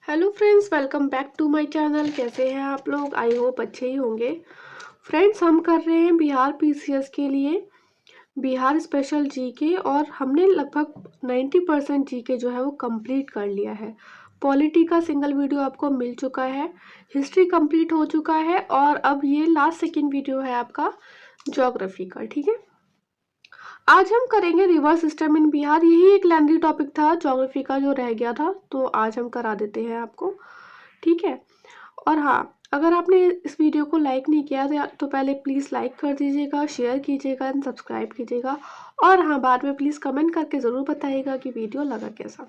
Hello friends, welcome back to my channel. कैसे हैं आप लोग? आई होप अच्छे ही होंगे। फ्रेंड्स, हम कर रहे हैं बिहार पीसीएस के लिए बिहार स्पेशल जीके और हमने लगभग 90% जीके जो है वो कंप्लीट कर लिया है। पॉलिटी का सिंगल वीडियो आपको मिल चुका है, हिस्ट्री कंप्लीट हो चुका है और अब ये लास्ट सेकेंड वीडियो है आपका ज्योग्राफी का। ठीक है, आज हम करेंगे रिवर सिस्टम इन बिहार। यही एक लेंथी टॉपिक था ज्योग्राफी का जो रह गया था, तो आज हम करा देते हैं आपको। ठीक है, और हाँ, अगर आपने इस वीडियो को लाइक नहीं किया तो पहले प्लीज़ लाइक कर दीजिएगा, शेयर कीजिएगा एंड सब्सक्राइब कीजिएगा। और हाँ, बाद में प्लीज़ कमेंट करके ज़रूर बताइएगा कि वीडियो लगा कैसा।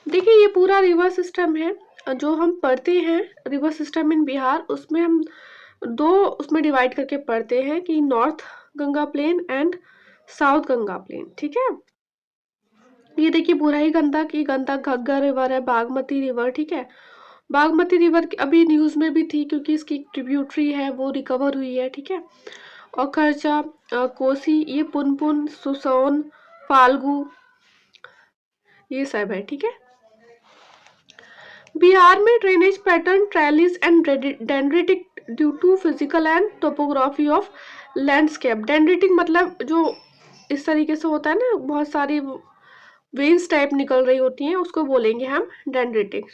देखिए, ये पूरा रिवर सिस्टम है जो हम पढ़ते हैं, रिवर सिस्टम इन बिहार। उसमें हम दो उसमें डिवाइड करके पढ़ते हैं कि north Ganga plain and south Ganga plain. ठीक है, ये देखिए पूरा ही गंडक घग्गर रिवर है, बागमती रिवर। ठीक है, बागमती रिवर अभी न्यूज़ में भी थी क्योंकि इसकी ट्रिब्यूटरी है वो रिकवर हुई है। ठीक है, और खर्चा, कोसी, ये पुनपुन, सुसोन, फाल्गु, ये सब है। ठीक है, बिहार में drainage pattern trellis and dendritic due to physical and topography of landscape. Dendritic मतलब जो इस तरीके से होता है ना, बहुत सारी वेन्स टाइप निकल रही होती हैं, उसको बोलेंगे हम dendritic.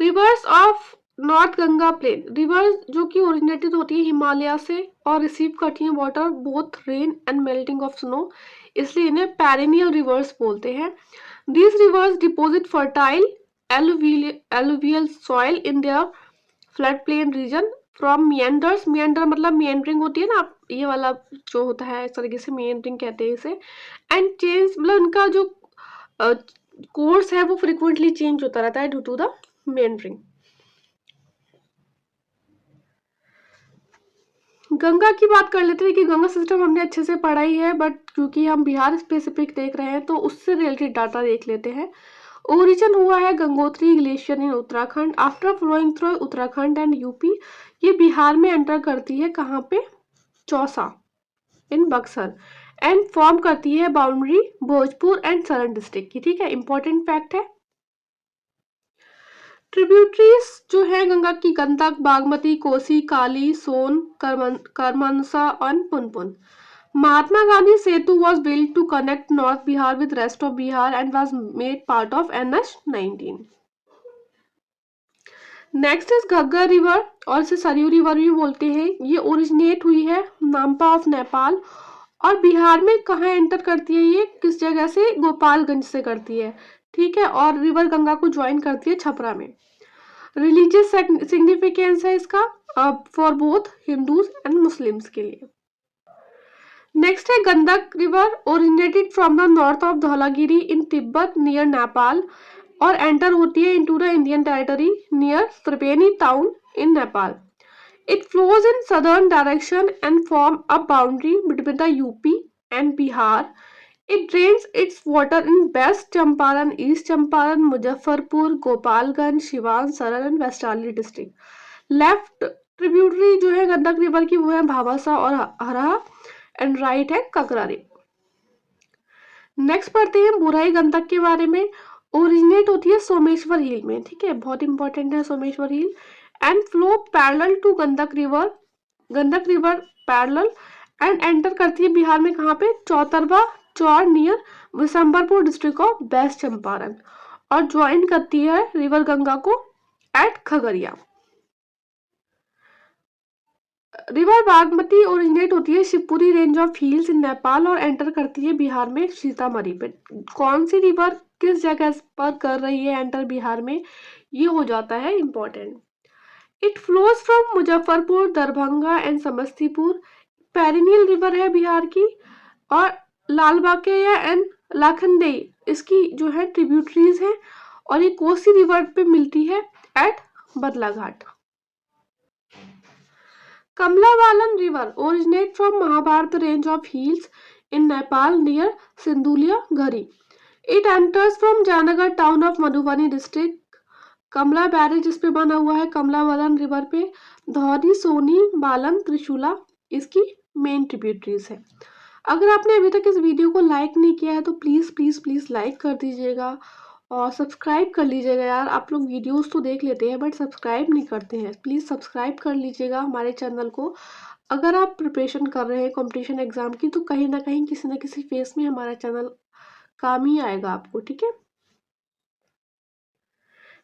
Rivers of north Ganga plain, rivers जो कि ओरिजिनेटेड होती है हिमालय से और रिसीव करती है water both rain and melting of snow, इसलिए इन्हें पेरिनियल रिवर्स बोलते हैं। These rivers deposit fertile alluvial soil in their flood plain region from meanders. Meander मतलब मियंडरिंग होती है ना, ये वाला जो होता है इस तरीके से मियंडरिंग कहते हैं इसे। एंड चेंज मतलब उनका जो कोर्स है वो फ्रिक्वेंटली चेंज होता रहता है due to the meandering. Ganga की बात कर लेते हैं कि गंगा सिस्टम हमने अच्छे से पढ़ा ही है, बट क्योंकि हम बिहार स्पेसिफिक देख रहे हैं तो उससे रिलेटेड डाटा देख लेते हैं। ओरिजिन हुआ है Gangotri glacier in Uttarakhand after flowing through Uttarakhand and UP. ये बिहार में एंटर करती है कहाँ पे? Chausa in Buxar, and form करती है boundary Bhojpur and Saran district की। ठीक है, इंपॉर्टेंट फैक्ट है। ट्रिब्यूटरीज जो है गंगा की, गंडक, बागमती, कोसी, काली, सोन, करमनसा और पुनपुन। महात्मा गांधी सेतु was built to connect North Bihar with rest of Bihar and was made part of NH-19. Next is Ghaggar river और इसे सरयू रिवर भी बोलते हैं। ये ओरिजिनेट हुई है नामपा ऑफ नेपाल और बिहार में कहाँ एंटर करती है? ये किस जगह से? गोपालगंज से करती है। ठीक है, और रिवर गंगा को ज्वाइन करती है छपरा में। रिलीजियस सिग्निफिकेंस है इसका for both Hindus and Muslims के लिए। नेक्स्ट है Gandak river originated from the north of Dhaulagiri in Tibet near Nepal और एंटर होती है into the Indian territory near Triveni town in Nepal. It flows in southern direction and form a boundary between the UP and Bihar. It drains its water in West Champaran, East Champaran, Muzaffarpur, Gopalganj, Siwan, Saran and Vaishali district. Left tributary जो है Gandak river की वो है भावासा और Harha and right है ककरा river. Next पढ़ते हैं बुराई गंडक के बारे में। ओरिजिनेट होती है सोमेश्वर हिल में। ठीक है, बहुत इंपॉर्टेंट है Someshwar hill. And flow parallel to Gandak river parallel and enter करती है बिहार में कहाँ पे? Chautarwa Chaur near Vishambharpur district of west Champaran और ज्वाइन करती है रिवर गंगा को at Khagaria. River Bagmati originate होती है Shivpuri range of hills in Nepal और एंटर करती है बिहार में सीतामढ़ी पे। कौन सी रिवर किस जगह पर कर रही है एंटर बिहार में, ये हो जाता है important. It flows from Muzaffarpur, Darbhanga and Samastipur. Perennial river है बिहार की और लालबाकिया एंड लाखनदेई इसकी जो है ट्रिब्यूटरीज हैं और ये कोसी रिवर पे मिलती है at Badlaghat. Kamlabalan river originate from Mahabharat range of hills in Nepal near Sindhulia Garhi. It enters from Jaynagar town of Madhubani district. Kamla barrage इस पे बना हुआ है कमलाबालन रिवर पे। धौरी, सोनी, बालन, त्रिशूला इसकी मेन ट्रिब्यूटरीज है। अगर आपने अभी तक इस वीडियो को लाइक नहीं किया है तो प्लीज़ प्लीज़ प्लीज़ लाइक कर दीजिएगा और सब्सक्राइब कर लीजिएगा। यार आप लोग वीडियोस तो देख लेते हैं बट सब्सक्राइब नहीं करते हैं, प्लीज़ सब्सक्राइब कर लीजिएगा हमारे चैनल को। अगर आप प्रिपरेशन कर रहे हैं कंपटीशन एग्जाम की तो कहीं ना कहीं किसी न किसी फेस में हमारा चैनल काम ही आएगा आपको, ठीक है।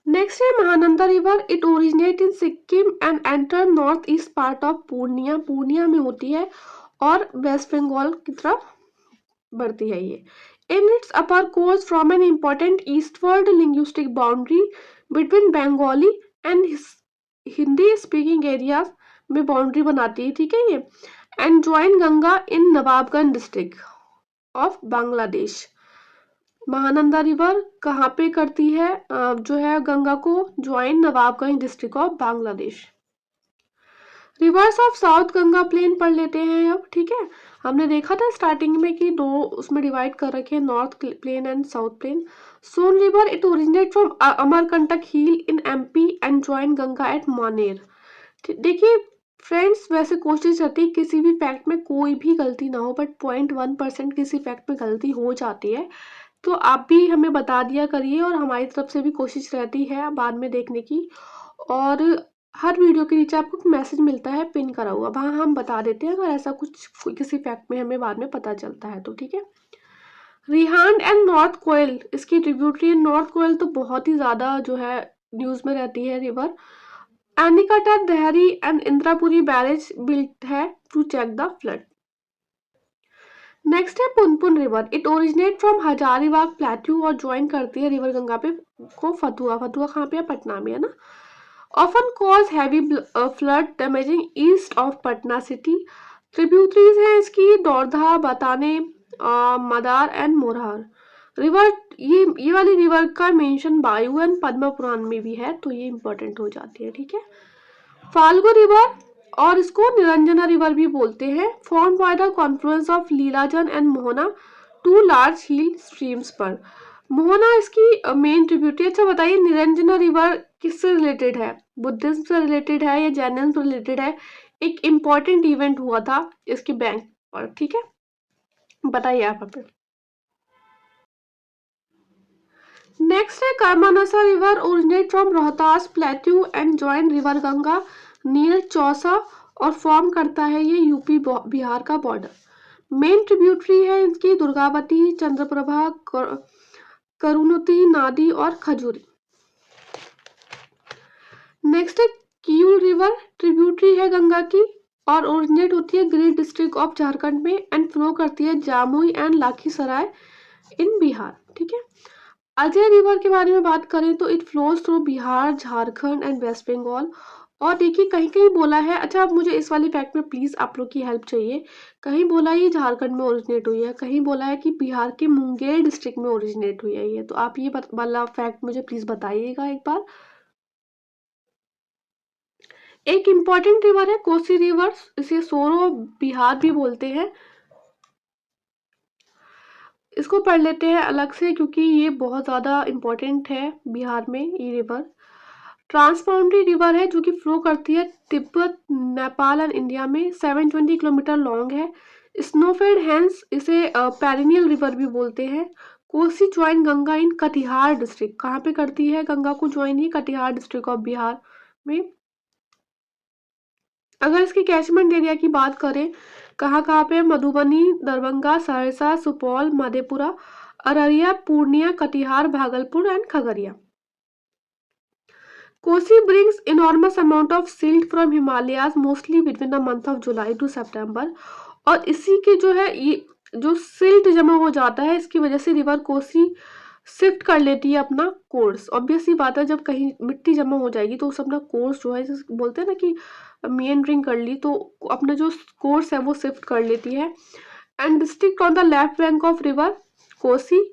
नेक्स्ट है Mahananda river. It originate in Sikkim and enter north east part of Purnia. Purnia में होती है और वेस्ट बंगाल की तरफ बढ़ती है ये। In its upper course from an important eastward linguistic boundary between Bengali and Hindi speaking areas में बाउंड्री बनाती है, ठीक है ये। And join Ganga in Nawabganj district of Bangladesh. Mahananda river कहाँ पे करती है जो है गंगा को join Nawabganj district of Bangladesh. Rivers of south Ganga plain पढ़ लेते हैं अब, ठीक है। हमने देखा था स्टार्टिंग में कि दो उसमें डिवाइड कर रखे हैं, north plain and south plain. Son river it originate from Amarkantak hill in MP and join Ganga at Maner. देखिए फ्रेंड्स, वैसे कोशिश रहती है किसी भी फैक्ट में कोई भी गलती ना हो, बट 0.1% किसी फैक्ट में गलती हो जाती है, तो आप भी हमें बता दिया करिए और हमारी तरफ से भी कोशिश रहती है बाद में देखने की। और हर वीडियो के नीचे आपको मैसेज मिलता है पिन करा हुआ, वहाँ हम बता देते हैं अगर ऐसा कुछ किसी फैक्ट में हमें बाद में पता चलता है तो, ठीक है। रिहांड एंड नॉर्थ कोयल इसकी ट्रिब्यूटरी है। नॉर्थ कोयल तो बहुत ही ज़्यादा जो है न्यूज़ में रहती है river. Anicut at Dehri and Indrapuri barrage built है to check the flood. Next है Punpun river. It originate from Hazaribagh plateau और ज्वाइन करती है रिवर गंगा पे को फतुआ। फतुआ कहाँ पे है? पटना में है ना। Often cause heavy flood damaging east of Patna city. Tributaries हैं इसकी दौड़धा, बताने, मदार एंड मोरहार। रिवर ये वाली रिवर का मेंशन वायु एंड पद्म पुराण में भी है, तो ये इंपॉर्टेंट हो जाती है, ठीक है। फाल्गु रिवर और इसको निरंजना रिवर भी बोलते हैं, form by the confluence of Lilajan and Mohana, two large hill streams पर। मोहना इसकी मेन ट्रिब्यूटरी। अच्छा बताइए निरंजना रिवर किससे रिलेटेड है? बुद्धिज्म से रिलेटेड है या जैनिज्म से रिलेटेड है? एक इम्पॉर्टेंट इवेंट हुआ था इसके बैंक पर, ठीक है, बताइए आप पे। नेक्स्ट है Karmanasa river originate from Rohtas plateau and join river Ganga near Chausa और फॉर्म करता है ये यूपी बिहार का बॉर्डर। मेन ट्रिब्यूटरी है इनकी दुर्गावती, चंद्रप्रभा, करुणती, नादी और खजूरी। नेक्स्ट है कियूल रिवर। ट्रिब्यूटरी है गंगा की और ओरिजिनेट होती है गिरिडीह डिस्ट्रिक्ट ऑफ झारखंड में एंड फ्लो करती है जामुई एंड लाखीसराय इन बिहार, ठीक है। अजय रिवर के बारे में बात करें तो it flows through Bihar, Jharkhand and West Bengal. और देखिए कहीं कहीं बोला है, अच्छा अब मुझे इस वाली फैक्ट में प्लीज आप लोग की हेल्प चाहिए। कहीं बोला है ये झारखंड में ओरिजिनेट हुई है, कहीं बोला है कि बिहार के मुंगेर डिस्ट्रिक्ट में ओरिजिनेट हुई है ये, तो आप ये वाला फैक्ट मुझे प्लीज बताइएगा एक बार। एक इम्पॉर्टेंट रिवर है कोसी रिवर, इसे सोरो बिहार भी बोलते हैं। इसको पढ़ लेते हैं अलग से क्योंकि ये बहुत ज़्यादा इम्पोर्टेंट है बिहार में ये रिवर। ट्रांसबाउंडरी रिवर है जो कि फ्लो करती है तिब्बत, नेपाल एंड इंडिया में। 720 किलोमीटर लॉन्ग है। स्नोफेड हैंस इसे पेरिनियल रिवर भी बोलते हैं। कोसी ज्वाइन गंगा इन कटिहार डिस्ट्रिक्ट। कहाँ पे करती है गंगा को join? He Katihar district of Bihar में। अगर इसकी कैचमेंट एरिया की बात करें कहाँ कहाँ पे? Madhubani, Darbhanga, Saharsa, Supaul, Madhepura, Araria, Purnia, Katihar, Bhagalpur and Khagaria. Kosi brings enormous amount of silt from Himalayas mostly between the month of July to September। और इसी के जो है ये जो सिल्ट जमा हो जाता है इसकी वजह से रिवर कोसी शिफ्ट कर लेती है अपना कोर्स। ऑब्वियसली बात है जब कहीं मिट्टी जमा हो जाएगी तो उस अपना कोर्स जो है जैसे बोलते हैं ना कि मेंडरिंग कर ली, तो अपना जो कोर्स है वो शिफ्ट कर लेती है। And district on the left bank of river Kosi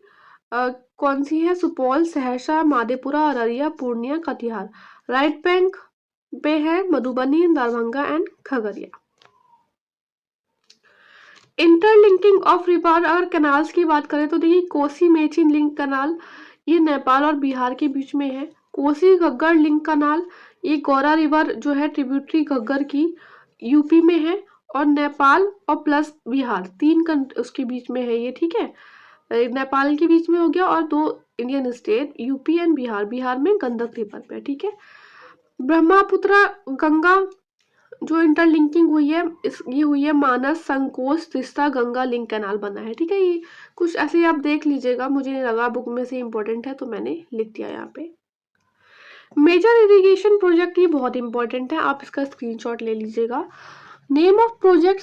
कौन सी है? सुपौल, सहरसा, मधेपुरा, अररिया, पूर्णिया, कटिहार। राइट बैंक पे है Madhubani, Darbhanga and Khagaria. Interlinking of river और कैनाल्स की बात करें तो देखिए कोसी मेची लिंक कैनाल ये नेपाल और बिहार के बीच में है। कोसी घग्गर लिंक कैनाल ये गौरा रिवर जो है ट्रिब्यूटरी घग्गर की यूपी में है। और नेपाल और प्लस बिहार, 3 उसके बीच में है ये, ठीक है। नेपाल के बीच में हो गया और 2 Indian state UP and Bihar, Bihar में गंडक रिवर पे, ठीक है। ब्रह्मपुत्र गंगा जो इंटरलिंकिंग हुई है ये हुई है मानस संकोच तीस्ता गंगा लिंक कैनाल बना है, ठीक है। ये कुछ ऐसे ही आप देख लीजिएगा, मुझे नहीं लगा बुक में से इम्पोर्टेंट है तो मैंने लिख दिया यहाँ पे। मेजर इरिगेशन प्रोजेक्ट ये बहुत इंपॉर्टेंट है, आप इसका स्क्रीनशॉट ले लीजिएगा। Name of project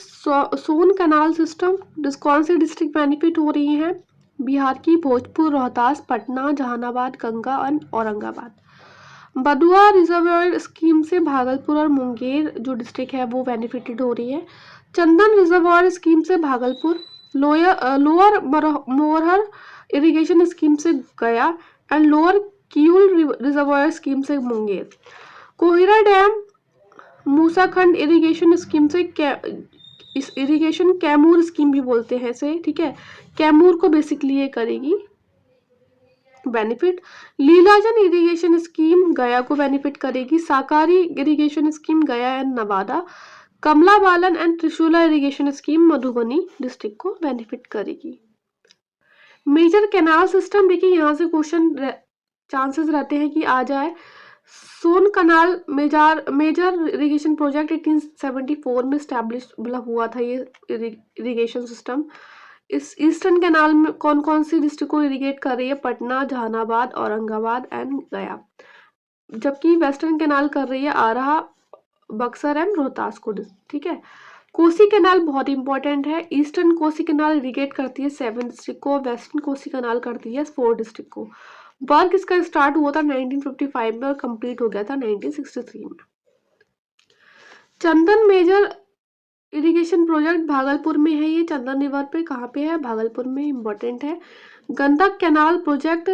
Son canal system, कौन से डिस्ट्रिक्ट बेनिफिट हो रही हैं? बिहार की भोजपुर, रोहतास, पटना, जहानाबाद, गंगा और औरंगाबाद। बदुआ रिजर्वायर स्कीम से भागलपुर और मुंगेर जो डिस्ट्रिक्ट है वो बेनिफिटेड हो रही है। चंदन रिजर्वायर स्कीम से Bhagalpur, lower Morhar irrigation scheme से गया and lower Kiul reservoir scheme से मुंगेर। कोहिरा डैम मूसाखंड इरिगेशन स्कीम से इस इरिगेशन कैमूर स्कीम भी बोलते हैं इसे, ठीक है। कैमूर को बेसिकली ये करेगी बेनिफिट। लीलाजन इरिगेशन स्कीम गया को बेनिफिट करेगी। Sakri irrigation scheme Gaya and Nawada. Kamla Balan and Trishula irrigation scheme Madhubani district को बेनिफिट करेगी। मेजर कैनाल सिस्टम, देखिए यहाँ से क्वेश्चन चांसेस रहते हैं कि आ जाए। सोन कनाल मेजर इरिगेशन प्रोजेक्ट 1874 में स्टैब्लिश हुआ था ये इरिगेशन सिस्टम। इस ईस्टर्न कैनाल में कौन कौन सी डिस्ट्रिक्ट को इरिगेट कर रही है? पटना, जहानाबाद, औरंगाबाद एंड गया। जबकि वेस्टर्न कैनाल कर रही है आरा, बक्सर एंड रोहतास को, ठीक है। कोसी कैनाल बहुत इंपॉर्टेंट है। ईस्टर्न कोसी कैनाल इरिगेट करती है 7 डिस्ट्रिक्ट को, वेस्टर्न कोसी कैनाल करती है 4 डिस्ट्रिक्ट को। वर्क इसका स्टार्ट हुआ था 1955 में और कंप्लीट हो गया था 1963 में। चंदन मेजर इरिगेशन प्रोजेक्ट भागलपुर में है, ये चंदन रिवर पे कहाँ पे है? भागलपुर में, इंपॉर्टेंट है। Gandak canal project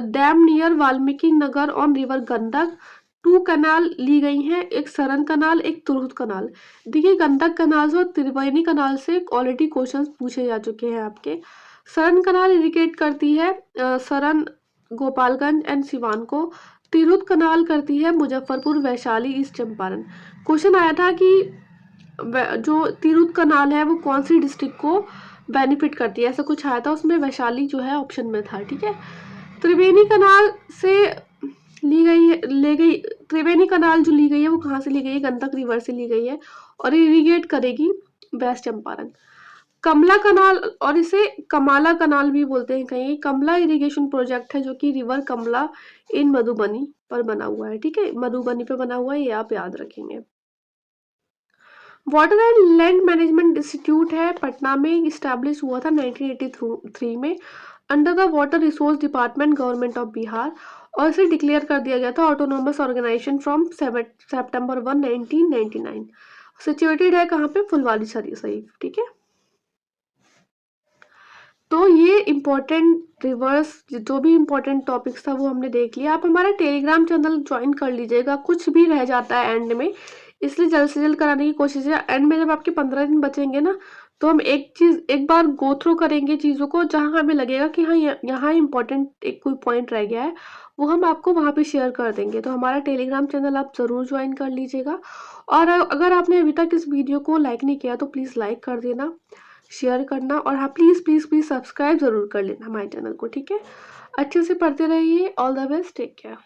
dam near Valmiki Nagar on river Gandak, 2 canal ली गई हैं, एक सरन कैनाल, एक तुरुत कैनाल। देखिए गंडक कैनाल और त्रिवेणी कैनाल से ऑलरेडी क्वेश्चन पूछे जा चुके हैं आपके। सरन कैनाल इरिगेट करती है सरन, गोपालगंज एंड सिवान को। तिरुत कैनाल करती है मुजफ्फरपुर, वैशाली, ईस्ट चंपारण। क्वेश्चन आया था कि जो तिरुत कैनाल है वो कौन सी डिस्ट्रिक्ट को बेनिफिट करती है, ऐसा कुछ आया था, उसमें वैशाली जो है ऑप्शन में था, ठीक है। त्रिवेणी कैनाल से त्रिवेणी कैनाल जो ली गई है वो कहाँ से ली गई है? गंडक रिवर से ली गई है और इरिगेट करेगी वेस्ट चंपारण। कमला कैनाल और इसे कमाला कैनाल भी बोलते हैं कहीं, कमला इरिगेशन प्रोजेक्ट है जो कि रिवर कमला इन मधुबनी पर बना हुआ है, ठीक है। मधुबनी पे बना हुआ है, ये आप याद रखेंगे। Water and land management institute है पटना में, इस्टेब्लिश हुआ था 1983 में under the water resource department, government of Bihar, और इसे डिक्लेयर कर दिया गया था ऑटोनोमस ऑर्गेनाइजेशन फ्रॉम सितंबर 1, 1999। सिचुएटेड है कहाँ पे? फुलवारी शरीफ, ठीक है। तो ये इम्पोर्टेंट रिवर्स जो भी इम्पोर्टेंट टॉपिक्स था वो हमने देख लिया। आप हमारा टेलीग्राम चैनल ज्वाइन कर लीजिएगा, कुछ भी रह जाता है एंड में, इसलिए जल्द से जल्द कराने की कोशिश है। एंड में जब आपके 15 दिन बचेंगे ना, तो हम एक बार गो थ्रू करेंगे चीज़ों को, जहाँ हमें लगेगा कि हाँ यहाँ इम्पोर्टेंट एक कोई पॉइंट रह गया है, वो हम आपको वहाँ पे शेयर कर देंगे। तो हमारा टेलीग्राम चैनल आप ज़रूर ज्वाइन कर लीजिएगा। और अगर आपने अभी तक इस वीडियो को लाइक नहीं किया तो प्लीज़ लाइक कर देना, शेयर करना, और हाँ प्लीज़ प्लीज़ प्लीज़ सब्सक्राइब ज़रूर कर लेना हमारे चैनल को, ठीक है। अच्छे से पढ़ते रहिए। All the best, take care.